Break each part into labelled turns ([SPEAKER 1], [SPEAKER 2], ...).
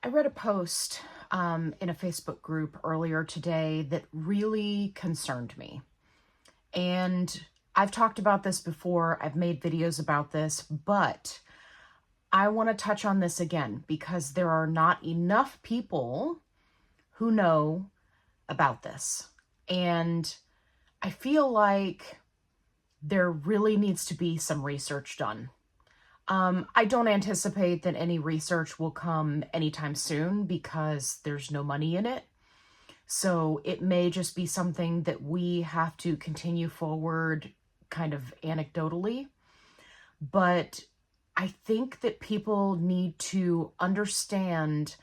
[SPEAKER 1] I read a post in a Facebook group earlier today that really concerned me. And I've talked about this before. I've made videos about this, but I want to touch on this again because there are not enough people who know about this. And I feel like there really needs to be some research done. I don't anticipate that any research will come anytime soon because there's no money in it. So it may just be something that we have to continue forward kind of anecdotally. But I think that people need to understand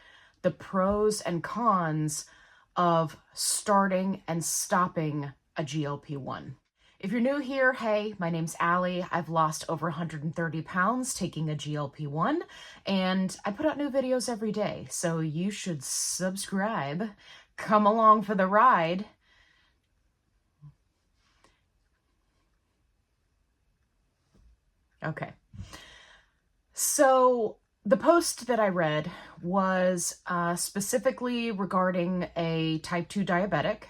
[SPEAKER 1] the pros and cons of starting and stopping a GLP-1. If you're new here, hey, my name's Allie. I've lost over 130 pounds taking a GLP-1, and I put out new videos every day, so you should subscribe. Come along for the ride. Okay. So the post that I read was specifically regarding a type 2 diabetic.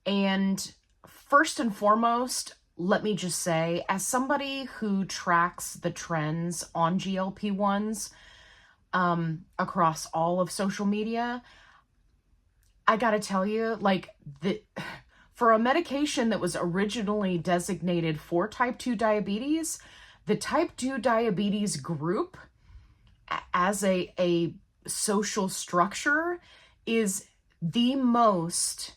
[SPEAKER 1] And first and foremost, let me just say, as somebody who tracks the trends on GLP-1s across all of social media, I gotta tell you, for a medication that was originally designated for type 2 diabetes, the type 2 diabetes group as a social structure is the most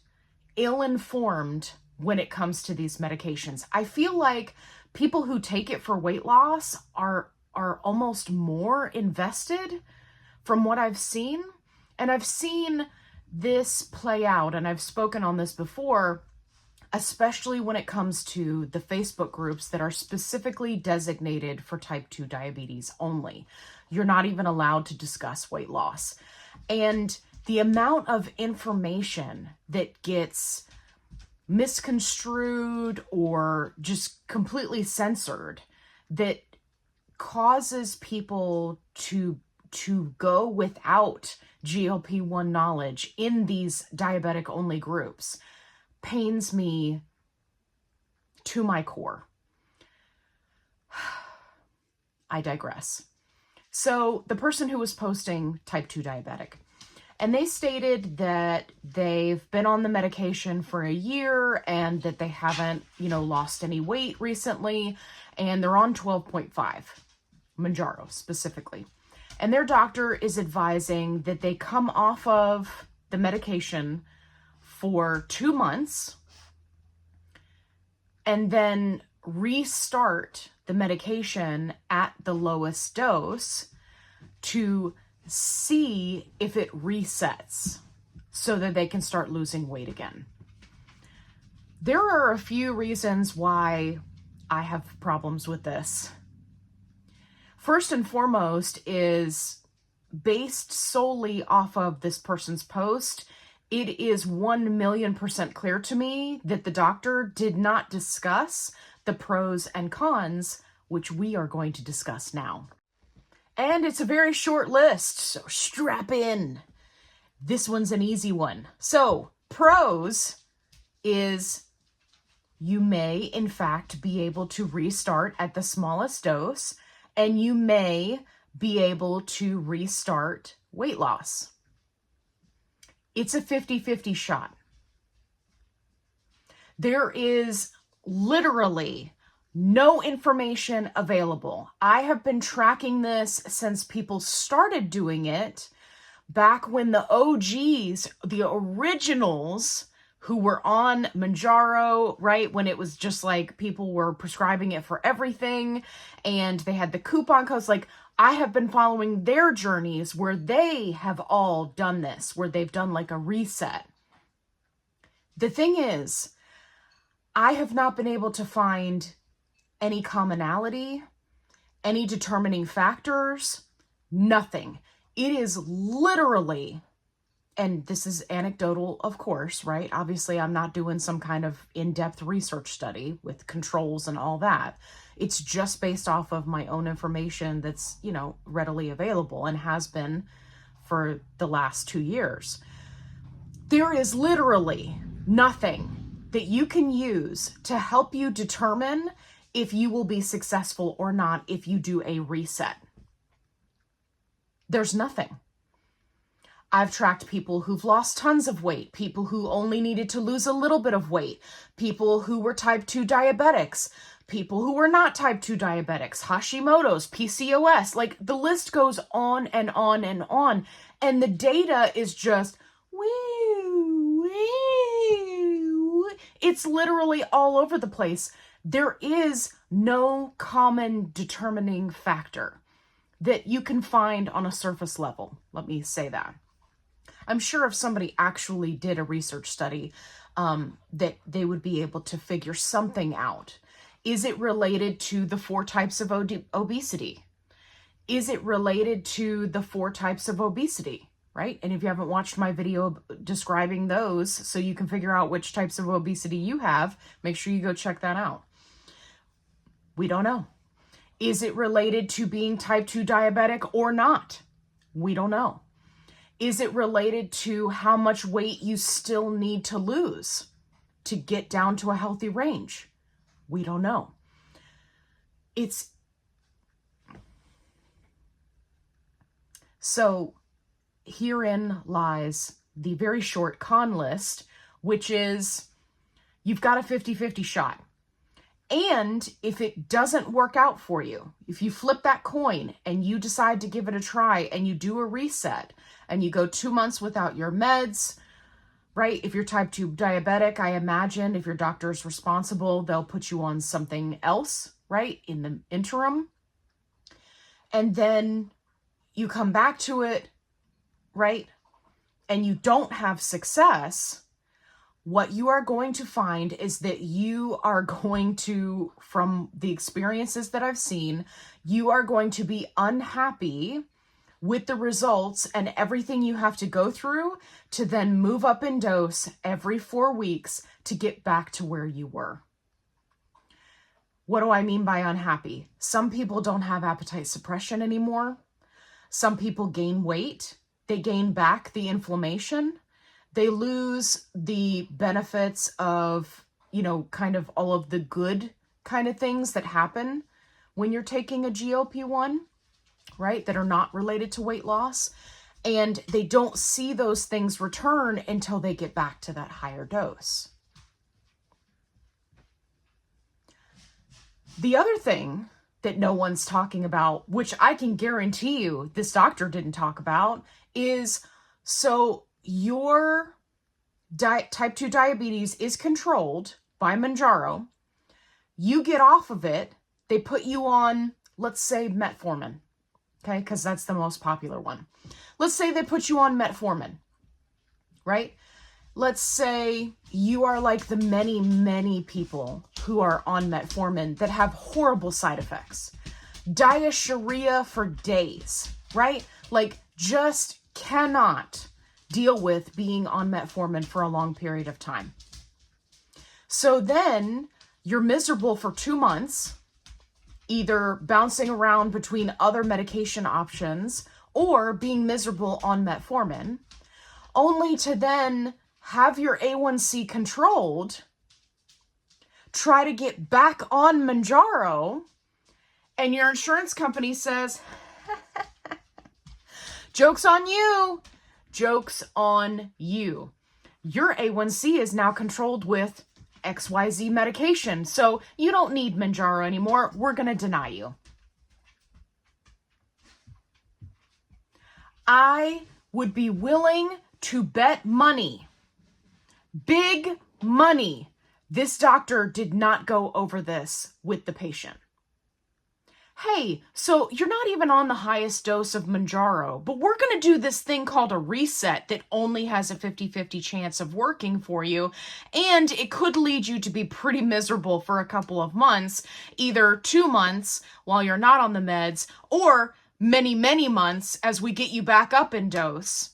[SPEAKER 1] ill-informed when it comes to these medications. I feel like people who take it for weight loss are almost more invested from what I've seen. And I've seen this play out, and I've spoken on this before, especially when it comes to the Facebook groups that are specifically designated for type 2 diabetes only. You're not even allowed to discuss weight loss. And the amount of information that gets misconstrued or just completely censored that causes people to go without GLP-1 knowledge in these diabetic only groups pains me to my core. I digress. So the person who was posting type 2 diabetic, and they stated that they've been on the medication for a year and that they haven't, lost any weight recently, and they're on 12.5, Mounjaro specifically. And their doctor is advising that they come off of the medication for 2 months and then restart the medication at the lowest dose to see if it resets so that they can start losing weight again. There are a few reasons why I have problems with this. First and foremost is based solely off of this person's post. It is 1,000,000% clear to me that the doctor did not discuss the pros and cons, which we are going to discuss now. And it's a very short list, so strap in. This one's an easy one. So, pros is you may, in fact, be able to restart at the smallest dose, and you may be able to restart weight loss. It's a 50-50 shot. There is literally no information available. I have been tracking this since people started doing it back when the OGs, the originals who were on Mounjaro, right? When it was just like people were prescribing it for everything and they had the coupon codes. I have been following their journeys where they have all done this, where they've done like a reset. The thing is, I have not been able to find any commonality, any determining factors, nothing. It is literally, and this is anecdotal, of course, right? Obviously, I'm not doing some kind of in-depth research study with controls and all that. It's just based off of my own information that's, readily available and has been for the last 2 years. There is literally nothing that you can use to help you determine if you will be successful or not if you do a reset. There's nothing. I've tracked people who've lost tons of weight, people who only needed to lose a little bit of weight, people who were type 2 diabetics, people who were not type 2 diabetics, Hashimoto's, PCOS, like the list goes on and on and on. And the data is just, it's literally all over the place. There is no common determining factor that you can find on a surface level. Let me say that. I'm sure if somebody actually did a research study, that they would be able to figure something out. Is it related to the 4 types of obesity? Is it related to the 4 types of obesity, right? And if you haven't watched my video describing those so you can figure out which types of obesity you have, make sure you go check that out. We don't know. Is it related to being type 2 diabetic or not? We don't know. Is it related to how much weight you still need to lose to get down to a healthy range? We don't know. So herein lies the very short con list, which is you've got a 50-50 shot. And if it doesn't work out for you, if you flip that coin and you decide to give it a try and you do a reset and you go 2 months without your meds, right? If you're type 2 diabetic, I imagine if your doctor is responsible, they'll put you on something else, right? In the interim. And then you come back to it, right? And you don't have success. What you are going to find is that you are going to, from the experiences that I've seen, you are going to be unhappy with the results and everything you have to go through to then move up in dose every 4 weeks to get back to where you were. What do I mean by unhappy? Some people don't have appetite suppression anymore. Some people gain weight. They gain back the inflammation. They lose the benefits of, kind of all of the good kind of things that happen when you're taking a GLP-1, right? That are not related to weight loss. And they don't see those things return until they get back to that higher dose. The other thing that no one's talking about, which I can guarantee you this doctor didn't talk about, is so your type 2 diabetes is controlled by Mounjaro. You get off of it, they put you on, let's say, metformin, okay? Because that's the most popular one. Let's say they put you on metformin, right? Let's say you are like the many, many people who are on metformin that have horrible side effects. Diarrhea for days, right? Like just cannot deal with being on metformin for a long period of time. So then you're miserable for 2 months, either bouncing around between other medication options or being miserable on metformin, only to then have your A1C controlled, try to get back on Mounjaro, and your insurance company says, joke's on you. Joke's on you. Your A1C is now controlled with XYZ medication, so you don't need Mounjaro anymore. We're going to deny you. I would be willing to bet money, big money, this doctor did not go over this with the patient. Hey, so you're not even on the highest dose of Mounjaro, but we're going to do this thing called a reset that only has a 50-50 chance of working for you, and it could lead you to be pretty miserable for a couple of months, either 2 months while you're not on the meds, or many, many months as we get you back up in dose.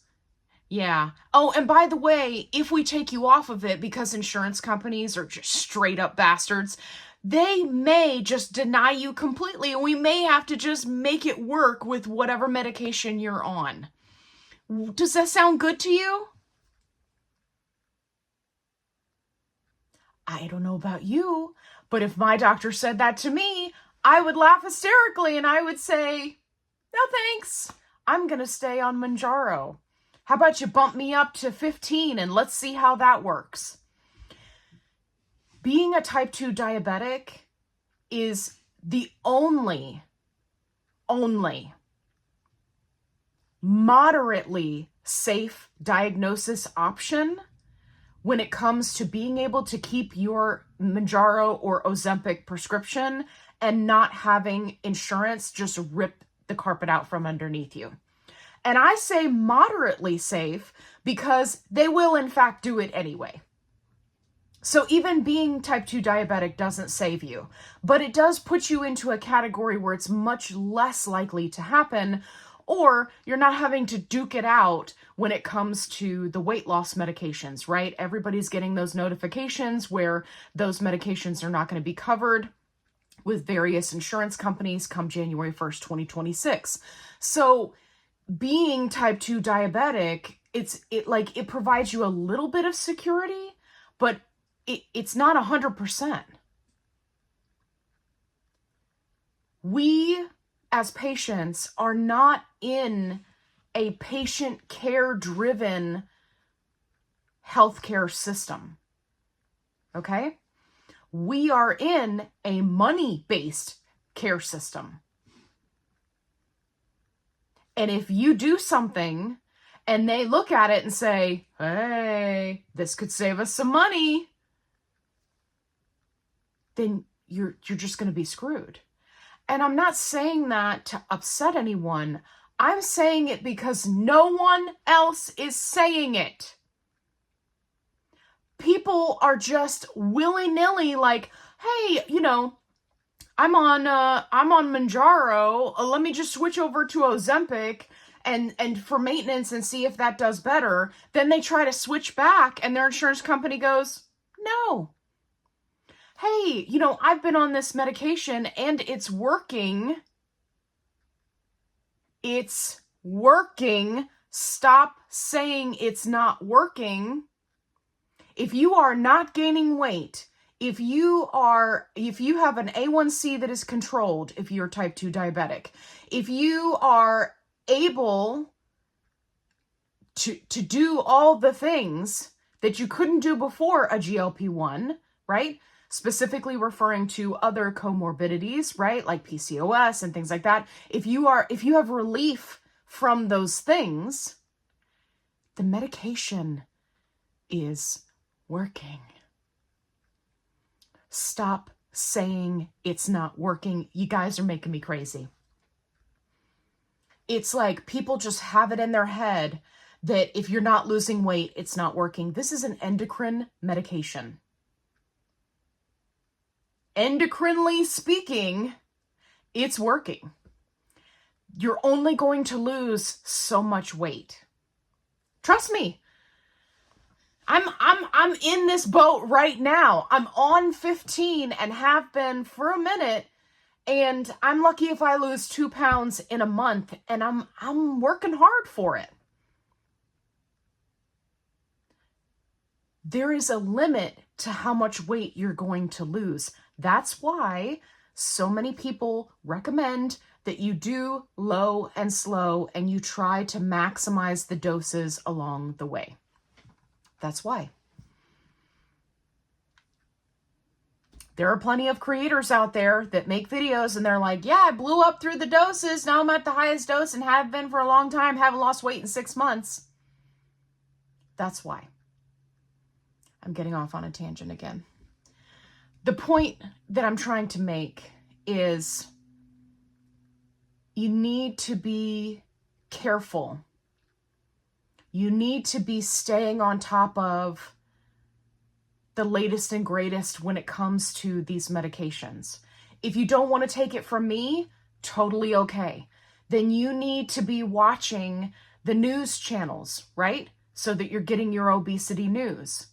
[SPEAKER 1] Yeah. Oh, and by the way, if we take you off of it because insurance companies are just straight up bastards, they may just deny you completely, and we may have to just make it work with whatever medication you're on. Does that sound good to you? I don't know about you, but if my doctor said that to me, I would laugh hysterically and I would say, no thanks, I'm going to stay on Mounjaro. How about you bump me up to 15 and let's see how that works? Being a type 2 diabetic is the only moderately safe diagnosis option when it comes to being able to keep your Mounjaro or Ozempic prescription and not having insurance just rip the carpet out from underneath you. And I say moderately safe because they will in fact do it anyway. So even being type 2 diabetic doesn't save you, but it does put you into a category where it's much less likely to happen, or you're not having to duke it out when it comes to the weight loss medications, right? Everybody's getting those notifications where those medications are not going to be covered with various insurance companies come January 1st, 2026. So being type 2 diabetic, it provides you a little bit of security, but it's not 100%. We as patients are not in a patient care driven healthcare system. Okay? We are in a money-based care system. And if you do something and they look at it and say, hey, this could save us some money, then you're just going to be screwed. And I'm not saying that to upset anyone. I'm saying it because no one else is saying it. People are just willy-nilly like, hey, I'm on Mounjaro. Let me just switch over to Ozempic and for maintenance and see if that does better. Then they try to switch back and their insurance company goes, no. Hey, I've been on this medication and it's working. It's working. Stop saying it's not working. If you are not gaining weight, if you have an A1C that is controlled, if you're type 2 diabetic, if you are able to do all the things that you couldn't do before a GLP1, right? Specifically referring to other comorbidities, right? Like PCOS and things like that. If you have relief from those things, the medication is working. Stop saying it's not working. You guys are making me crazy. It's like people just have it in their head that if you're not losing weight, it's not working. This is an endocrine medication. Endocrinely speaking, it's working. You're only going to lose so much weight. Trust me. I'm in this boat right now. I'm on 15 and have been for a minute, and I'm lucky if I lose 2 pounds in a month, and I'm working hard for it. There is a limit to how much weight you're going to lose. That's why so many people recommend that you do low and slow and you try to maximize the doses along the way. That's why. There are plenty of creators out there that make videos and they're like, yeah, I blew up through the doses. Now I'm at the highest dose and have been for a long time. Haven't lost weight in 6 months. That's why. I'm getting off on a tangent again. The point that I'm trying to make is you need to be careful. You need to be staying on top of the latest and greatest when it comes to these medications. If you don't want to take it from me, totally okay. Then you need to be watching the news channels, right? So that you're getting your obesity news.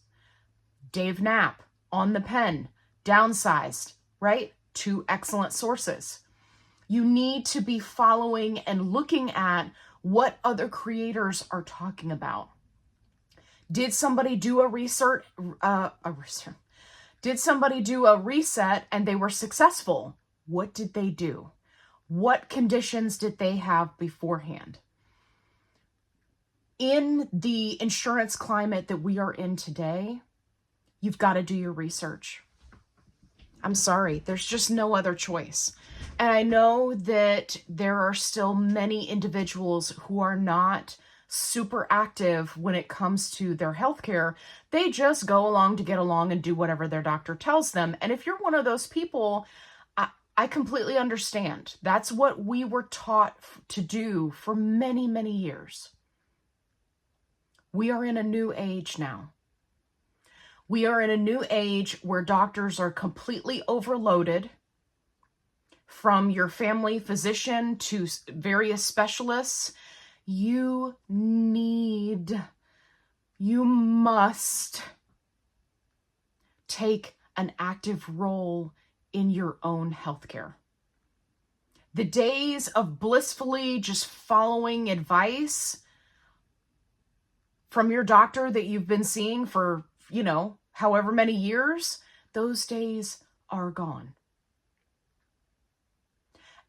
[SPEAKER 1] Dave Knapp, On the Pen, Downsized, right? 2 excellent sources. You need to be following and looking at what other creators are talking about. Did somebody do a research? Did somebody do a reset and they were successful? What did they do? What conditions did they have beforehand? In the insurance climate that we are in today, you've got to do your research. I'm sorry, there's just no other choice. And I know that there are still many individuals who are not super active when it comes to their healthcare. They just go along to get along and do whatever their doctor tells them. And if you're one of those people, I completely understand. That's what we were taught to do for many, many years. We are in a new age now. We are in a new age where doctors are completely overloaded, from your family physician to various specialists. You must take an active role in your own healthcare. The days of blissfully just following advice from your doctor that you've been seeing for, however many years, those days are gone.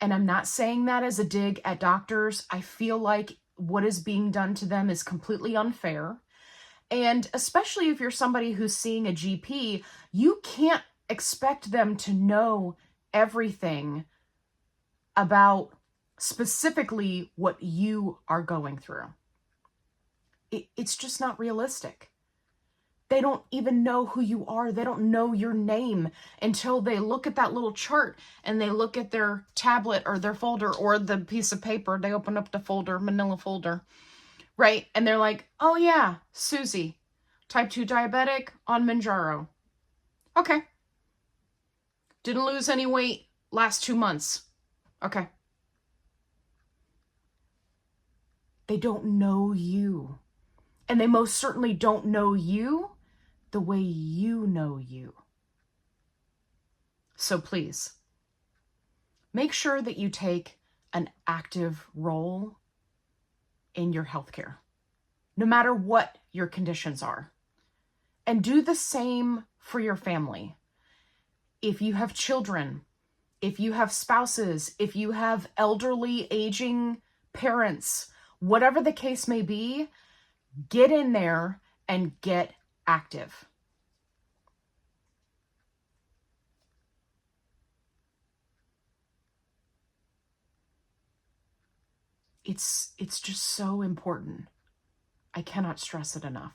[SPEAKER 1] And I'm not saying that as a dig at doctors. I feel like what is being done to them is completely unfair. And especially if you're somebody who's seeing a GP, you can't expect them to know everything about specifically what you are going through. It's just not realistic. They don't even know who you are. They don't know your name until they look at that little chart and they look at their tablet or their folder or the piece of paper. They open up the folder, manila folder, right? And they're like, oh yeah, Susie, type 2 diabetic on Mounjaro. Okay. Didn't lose any weight last 2 months. Okay. They don't know you. And they most certainly don't know you the way you know you. So please, make sure that you take an active role in your healthcare, no matter what your conditions are. And do the same for your family. If you have children, if you have spouses, if you have elderly, aging parents, whatever the case may be, get in there and get active. It's just so important. I cannot stress it enough.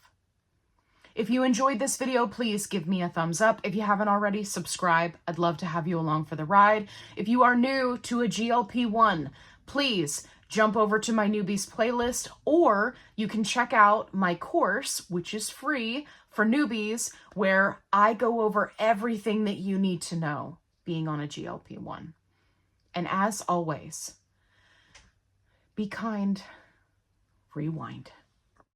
[SPEAKER 1] If you enjoyed this video, please give me a thumbs up. If you haven't already, subscribe. I'd love to have you along for the ride. If you are new to a GLP1, please jump over to my newbies playlist, or you can check out my course, which is free for newbies, where I go over everything that you need to know being on a GLP1. And as always, be kind, rewind.